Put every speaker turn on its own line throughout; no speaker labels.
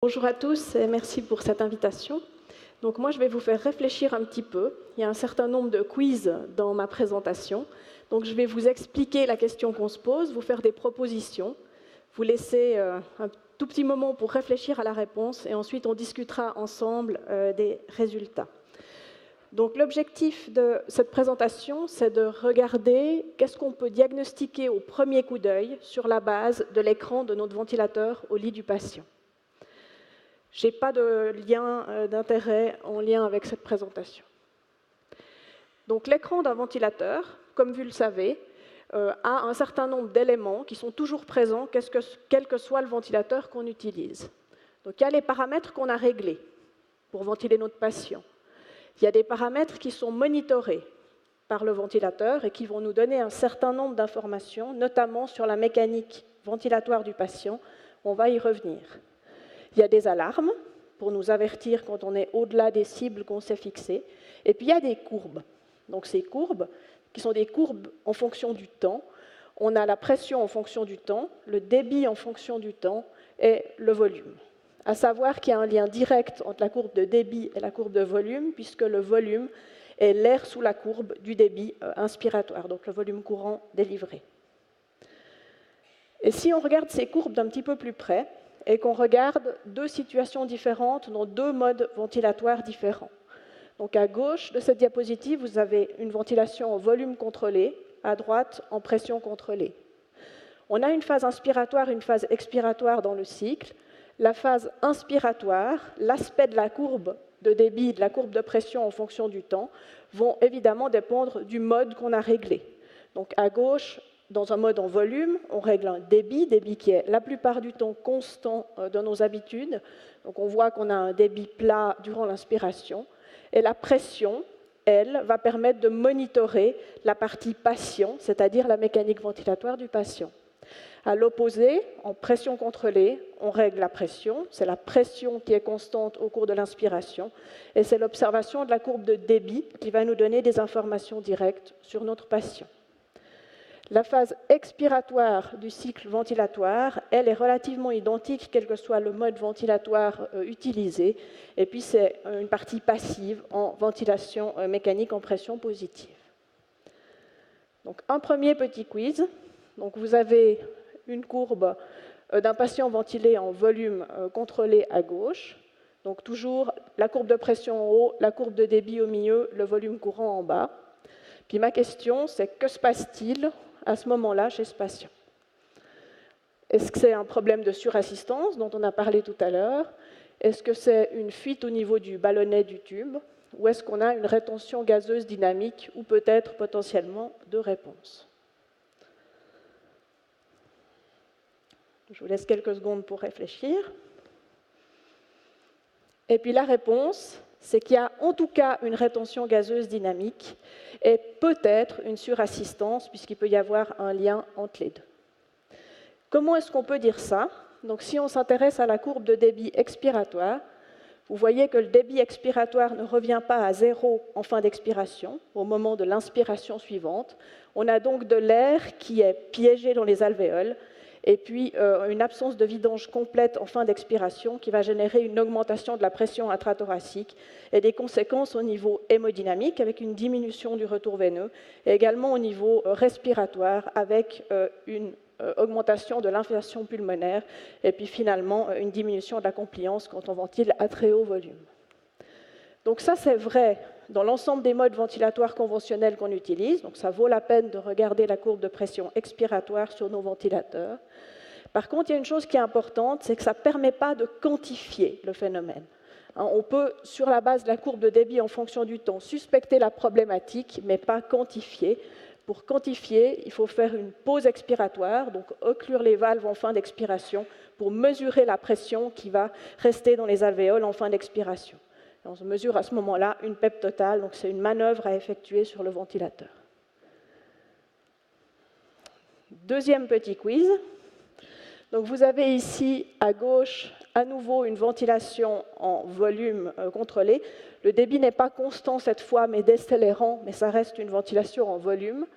Bonjour à tous et merci pour cette invitation. Donc moi, je vais vous faire réfléchir un petit peu. Il y a un certain nombre de quiz dans ma présentation. Donc je vais vous expliquer la question qu'on se pose, vous faire des propositions, vous laisser un tout petit moment pour réfléchir à la réponse et ensuite on discutera ensemble des résultats. Donc l'objectif de cette présentation, c'est de regarder qu'est-ce qu'on peut diagnostiquer au premier coup d'œil sur la base de l'écran de notre ventilateur au lit du patient. Je n'ai pas de lien d'intérêt en lien avec cette présentation. Donc l'écran d'un ventilateur, comme vous le savez, a un certain nombre d'éléments qui sont toujours présents, quel que soit le ventilateur qu'on utilise. Donc il y a les paramètres qu'on a réglés pour ventiler notre patient. Il y a des paramètres qui sont monitorés par le ventilateur et qui vont nous donner un certain nombre d'informations, notamment sur la mécanique ventilatoire du patient. On va y revenir. Il y a des alarmes pour nous avertir quand on est au-delà des cibles qu'on s'est fixées. Et puis il y a des courbes. Donc ces courbes, qui sont des courbes en fonction du temps. On a la pression en fonction du temps, le débit en fonction du temps et le volume. À savoir qu'il y a un lien direct entre la courbe de débit et la courbe de volume, puisque le volume est l'air sous la courbe du débit inspiratoire, donc le volume courant délivré. Et si on regarde ces courbes d'un petit peu plus près, et qu'on regarde deux situations différentes dans deux modes ventilatoires différents. Donc à gauche de cette diapositive, vous avez une ventilation en volume contrôlé, à droite en pression contrôlée. On a une phase inspiratoire et une phase expiratoire dans le cycle. La phase inspiratoire, l'aspect de la courbe de débit, de la courbe de pression en fonction du temps, vont évidemment dépendre du mode qu'on a réglé. Donc à gauche, dans un mode en volume, on règle un débit qui est la plupart du temps constant dans nos habitudes. Donc on voit qu'on a un débit plat durant l'inspiration. Et la pression, elle, va permettre de monitorer la partie patient, c'est-à-dire la mécanique ventilatoire du patient. À l'opposé, en pression contrôlée, on règle la pression. C'est la pression qui est constante au cours de l'inspiration. Et c'est l'observation de la courbe de débit qui va nous donner des informations directes sur notre patient. La phase expiratoire du cycle ventilatoire, elle est relativement identique, quel que soit le mode ventilatoire utilisé. Et puis, c'est une partie passive en ventilation mécanique en pression positive. Donc, un premier petit quiz. Donc, vous avez une courbe d'un patient ventilé en volume contrôlé à gauche. Donc, toujours la courbe de pression en haut, la courbe de débit au milieu, le volume courant en bas. Puis, ma question, c'est que se passe-t-il à ce moment-là chez ce patient? Est-ce que c'est un problème de surassistance dont on a parlé tout à l'heure? Est-ce que c'est une fuite au niveau du ballonnet du tube? Ou est-ce qu'on a une rétention gazeuse dynamique ou peut-être potentiellement deux réponses? Je vous laisse quelques secondes pour réfléchir. Et puis la réponse, c'est qu'il y a en tout cas une rétention gazeuse dynamique et peut-être une surassistance, puisqu'il peut y avoir un lien entre les deux. Comment est-ce qu'on peut dire ça? Donc, si on s'intéresse à la courbe de débit expiratoire, vous voyez que le débit expiratoire ne revient pas à zéro en fin d'expiration, au moment de l'inspiration suivante. On a donc de l'air qui est piégé dans les alvéoles, et puis une absence de vidange complète en fin d'expiration qui va générer une augmentation de la pression intrathoracique et des conséquences au niveau hémodynamique avec une diminution du retour veineux et également au niveau respiratoire avec une augmentation de l'inflation pulmonaire et puis finalement une diminution de la compliance quand on ventile à très haut volume. Donc ça, c'est vrai dans l'ensemble des modes ventilatoires conventionnels qu'on utilise. Donc ça vaut la peine de regarder la courbe de pression expiratoire sur nos ventilateurs. Par contre, il y a une chose qui est importante, c'est que ça ne permet pas de quantifier le phénomène. On peut, sur la base de la courbe de débit en fonction du temps, suspecter la problématique, mais pas quantifier. Pour quantifier, il faut faire une pause expiratoire, donc occlure les valves en fin d'expiration pour mesurer la pression qui va rester dans les alvéoles en fin d'expiration. On mesure à ce moment-là une PEP totale, donc c'est une manœuvre à effectuer sur le ventilateur. Deuxième petit quiz. Donc vous avez ici à gauche à nouveau une ventilation en volume contrôlé. Le débit n'est pas constant cette fois, mais décélérant, mais ça reste une ventilation en volume.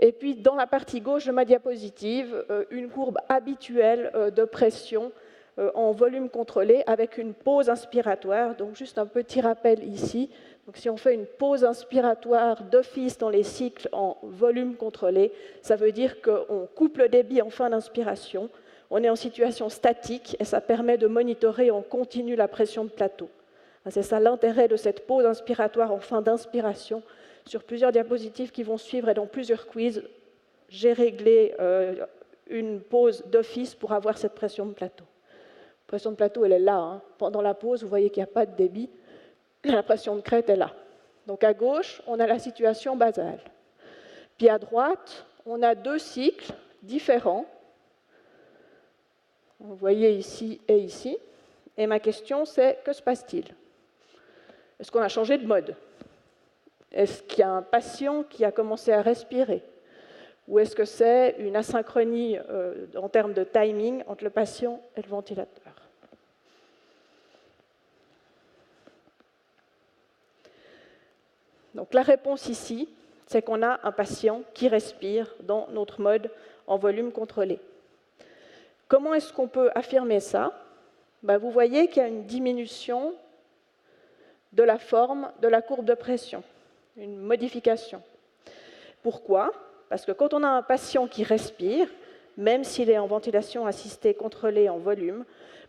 Et puis dans la partie gauche de ma diapositive, une courbe habituelle de pression en volume contrôlé avec une pause inspiratoire. Donc juste un petit rappel ici. Donc si on fait une pause inspiratoire d'office dans les cycles en volume contrôlé, ça veut dire qu'on coupe le débit en fin d'inspiration, on est en situation statique et ça permet de monitorer en continu la pression de plateau. C'est ça l'intérêt de cette pause inspiratoire en fin d'inspiration. Sur plusieurs diapositives qui vont suivre et dans plusieurs quiz, j'ai réglé une pause d'office pour avoir cette pression de plateau. La pression de plateau, elle est là. Hein. Pendant la pause, vous voyez qu'il n'y a pas de débit. La pression de crête est là. Donc à gauche, on a la situation basale. Puis à droite, on a deux cycles différents. Vous voyez ici et ici. Et ma question, c'est que se passe-t-il? Est-ce qu'on a changé de mode? Est-ce qu'il y a un patient qui a commencé à respirer? Ou est-ce que c'est une asynchronie en termes de timing entre le patient et le ventilateur? Donc la réponse ici, c'est qu'on a un patient qui respire dans notre mode en volume contrôlé. Comment est-ce qu'on peut affirmer ça? Vous voyez qu'il y a une diminution de la forme de la courbe de pression, une modification. Pourquoi? Parce que quand on a un patient qui respire, même s'il est en ventilation assistée contrôlée en volume,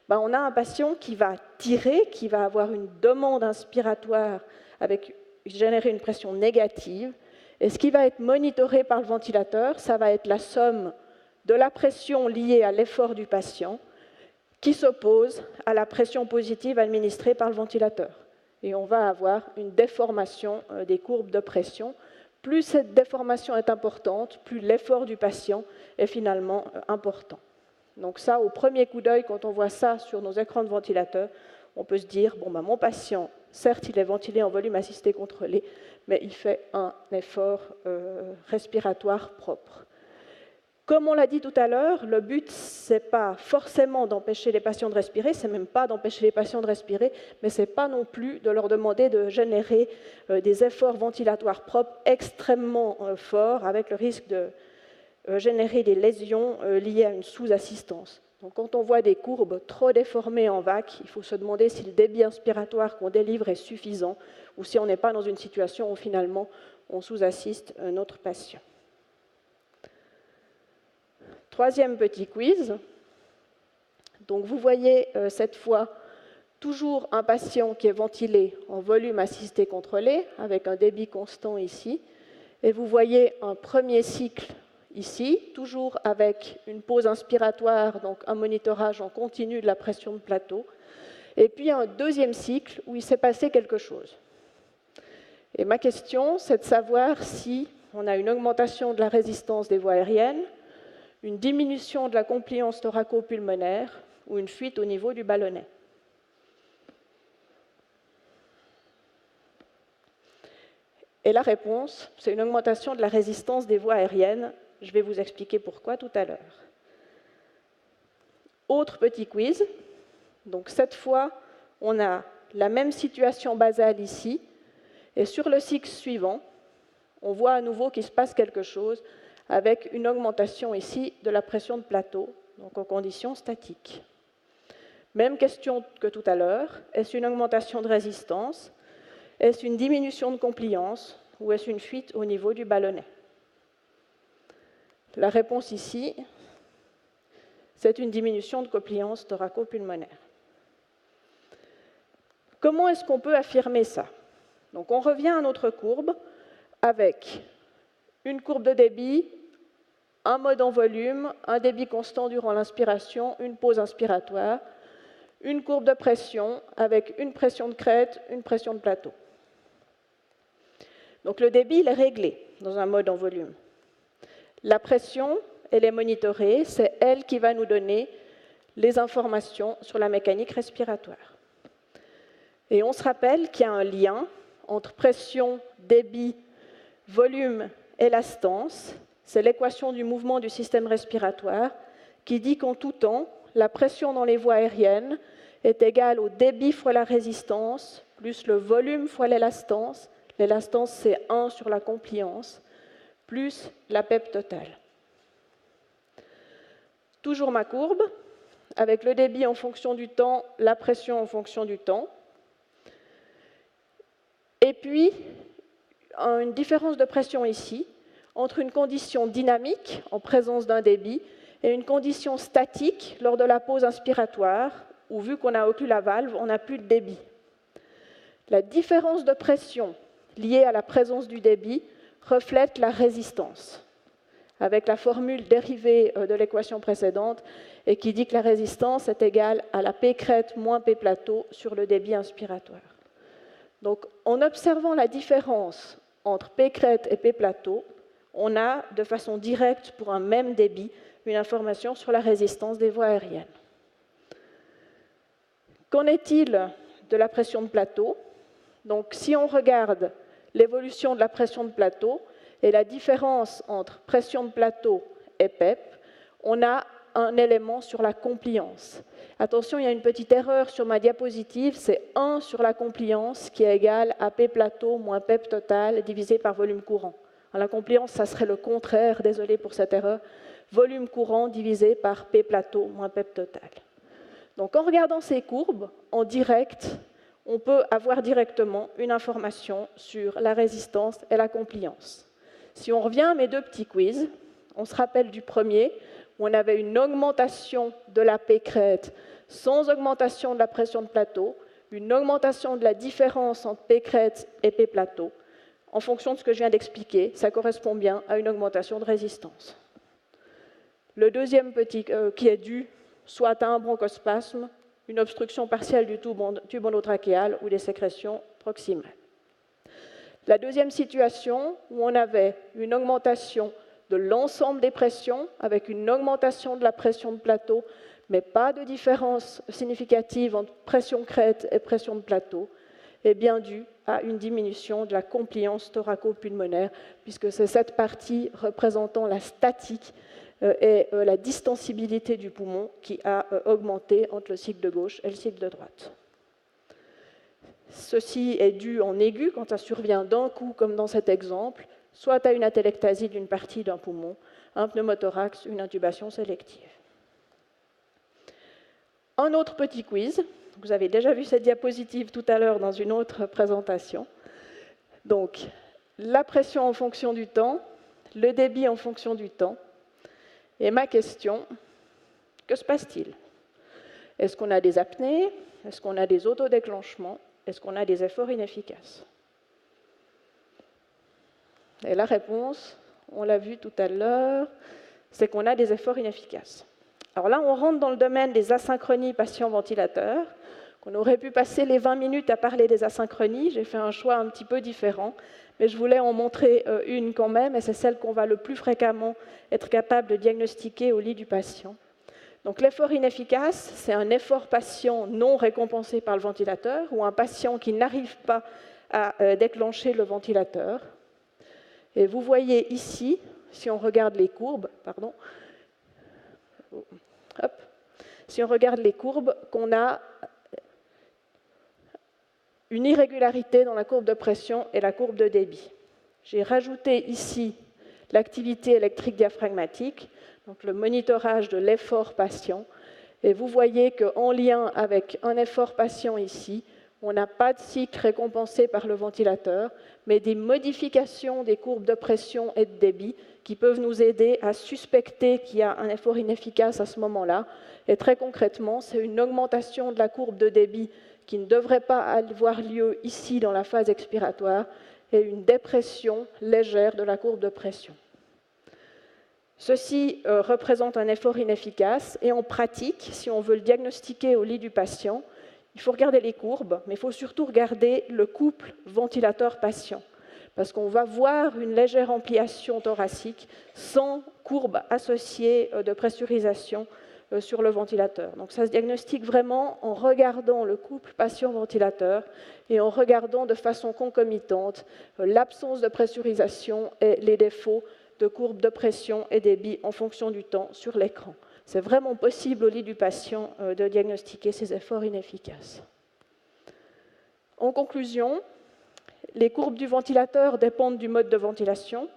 on a un patient qui va tirer, qui va avoir une demande inspiratoire avec générer une pression négative. Et ce qui va être monitoré par le ventilateur, ça va être la somme de la pression liée à l'effort du patient qui s'oppose à la pression positive administrée par le ventilateur. Et on va avoir une déformation des courbes de pression. Plus cette déformation est importante, plus l'effort du patient est finalement important. Donc ça, au premier coup d'œil, quand on voit ça sur nos écrans de ventilateur, on peut se dire, mon patient, certes, il est ventilé en volume assisté contrôlé, mais il fait un effort respiratoire propre. Comme on l'a dit tout à l'heure, le but, ce n'est pas forcément d'empêcher les patients de respirer, ce n'est même pas d'empêcher les patients de respirer, mais ce n'est pas non plus de leur demander de générer des efforts ventilatoires propres extrêmement forts, avec le risque de générer des lésions liées à une sous-assistance. Donc, quand on voit des courbes trop déformées en VAC, il faut se demander si le débit inspiratoire qu'on délivre est suffisant ou si on n'est pas dans une situation où finalement on sous-assiste notre patient. Troisième petit quiz. Donc vous voyez cette fois toujours un patient qui est ventilé en volume assisté contrôlé avec un débit constant ici. Et vous voyez un premier cycle ici, toujours avec une pause inspiratoire, donc un monitorage en continu de la pression de plateau. Et puis un deuxième cycle où il s'est passé quelque chose. Et ma question, c'est de savoir si on a une augmentation de la résistance des voies aériennes, une diminution de la compliance thoraco-pulmonaire ou une fuite au niveau du ballonnet. Et la réponse, c'est une augmentation de la résistance des voies aériennes. Je vais vous expliquer pourquoi tout à l'heure. Autre petit quiz. Donc cette fois, on a la même situation basale ici. Et sur le cycle suivant, on voit à nouveau qu'il se passe quelque chose avec une augmentation ici de la pression de plateau, donc en conditions statiques. Même question que tout à l'heure, est-ce une augmentation de résistance? Est-ce une diminution de compliance? Ou est-ce une fuite au niveau du ballonnet? La réponse ici, c'est une diminution de compliance thoraco-pulmonaire. Comment est-ce qu'on peut affirmer ça? Donc on revient à notre courbe avec une courbe de débit, un mode en volume, un débit constant durant l'inspiration, une pause inspiratoire, une courbe de pression avec une pression de crête, une pression de plateau. Donc le débit, il est réglé dans un mode en volume. La pression, elle est monitorée, c'est elle qui va nous donner les informations sur la mécanique respiratoire. Et on se rappelle qu'il y a un lien entre pression, débit, volume et lastance. C'est l'équation du mouvement du système respiratoire qui dit qu'en tout temps, la pression dans les voies aériennes est égale au débit fois la résistance, plus le volume fois l'élastance. L'élastance, c'est 1 sur la compliance, plus la PEP totale. Toujours ma courbe, avec le débit en fonction du temps, la pression en fonction du temps. Et puis, une différence de pression ici, entre une condition dynamique, en présence d'un débit, et une condition statique lors de la pause inspiratoire, où vu qu'on a occlu la valve, on n'a plus de débit. La différence de pression liée à la présence du débit reflète la résistance, avec la formule dérivée de l'équation précédente, et qui dit que la résistance est égale à la P crête moins P plateau sur le débit inspiratoire. Donc, en observant la différence entre P crête et P plateau, on a, de façon directe, pour un même débit, une information sur la résistance des voies aériennes. Qu'en est-il de la pression de plateau? Donc, si on regarde l'évolution de la pression de plateau et la différence entre pression de plateau et PEP, on a un élément sur la compliance. Attention, il y a une petite erreur sur ma diapositive, c'est 1 sur la compliance qui est égal à P plateau moins PEP total divisé par volume courant. La compliance, ça serait le contraire, désolé pour cette erreur, volume courant divisé par P plateau moins PEP total. Donc en regardant ces courbes, en direct, on peut avoir directement une information sur la résistance et la compliance. Si on revient à mes deux petits quiz, on se rappelle du premier, où on avait une augmentation de la P crête sans augmentation de la pression de plateau, une augmentation de la différence entre P crête et P plateau. En fonction de ce que je viens d'expliquer, ça correspond bien à une augmentation de résistance. Le deuxième petit qui est dû soit à un bronchospasme, une obstruction partielle du tube endotrachéal ou des sécrétions proximales. La deuxième situation, où on avait une augmentation de l'ensemble des pressions, avec une augmentation de la pression de plateau, mais pas de différence significative entre pression crête et pression de plateau, est bien due à une diminution de la compliance thoraco-pulmonaire, puisque c'est cette partie représentant la statique et la distensibilité du poumon qui a augmenté entre le cycle de gauche et le cycle de droite. Ceci est dû en aigu, quand ça survient d'un coup, comme dans cet exemple, soit à une atélectasie d'une partie d'un poumon, un pneumothorax, une intubation sélective. Un autre petit quiz. Vous avez déjà vu cette diapositive tout à l'heure dans une autre présentation. Donc, la pression en fonction du temps, le débit en fonction du temps. Et ma question, que se passe-t-il? Est-ce qu'on a des apnées? Est-ce qu'on a des autodéclenchements? Est-ce qu'on a des efforts inefficaces? Et la réponse, on l'a vu tout à l'heure, c'est qu'on a des efforts inefficaces. Alors là, on rentre dans le domaine des asynchronies patient-ventilateur. On aurait pu passer les 20 minutes à parler des asynchronies. J'ai fait un choix un petit peu différent, mais je voulais en montrer une quand même, et c'est celle qu'on va le plus fréquemment être capable de diagnostiquer au lit du patient. Donc l'effort inefficace, c'est un effort patient non récompensé par le ventilateur ou un patient qui n'arrive pas à déclencher le ventilateur. Et vous voyez ici, si on regarde les courbes, si on regarde les courbes, qu'on a une irrégularité dans la courbe de pression et la courbe de débit. J'ai rajouté ici l'activité électrique diaphragmatique, donc le monitorage de l'effort patient, et vous voyez qu'en lien avec un effort patient ici, on n'a pas de cycle récompensé par le ventilateur, mais des modifications des courbes de pression et de débit qui peuvent nous aider à suspecter qu'il y a un effort inefficace à ce moment-là. Et très concrètement, c'est une augmentation de la courbe de débit qui ne devrait pas avoir lieu ici dans la phase expiratoire et une dépression légère de la courbe de pression. Ceci représente un effort inefficace et en pratique, si on veut le diagnostiquer au lit du patient, il faut regarder les courbes, mais il faut surtout regarder le couple ventilateur-patient, parce qu'on va voir une légère ampliation thoracique sans courbe associée de pressurisation sur le ventilateur. Donc ça se diagnostique vraiment en regardant le couple patient-ventilateur et en regardant de façon concomitante l'absence de pressurisation et les défauts de courbe de pression et débit en fonction du temps sur l'écran. C'est vraiment possible au lit du patient de diagnostiquer ces efforts inefficaces. En conclusion, les courbes du ventilateur dépendent du mode de ventilation,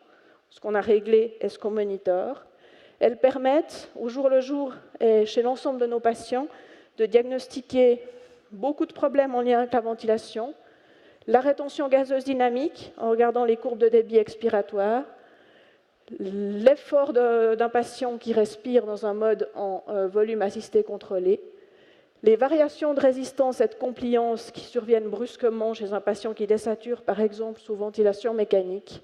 ce qu'on a réglé et ce qu'on monitore. Elles permettent, au jour le jour et chez l'ensemble de nos patients, de diagnostiquer beaucoup de problèmes en lien avec la ventilation, la rétention gazeuse dynamique, en regardant les courbes de débit expiratoire, l'effort d'un patient qui respire dans un mode en volume assisté contrôlé, les variations de résistance et de compliance qui surviennent brusquement chez un patient qui désature, par exemple, sous ventilation mécanique,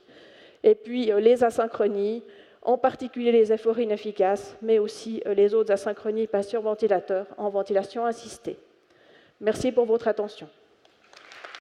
et puis les asynchronies, en particulier les efforts inefficaces, mais aussi les autres asynchronies pas sur ventilateur en ventilation assistée. Merci pour votre attention.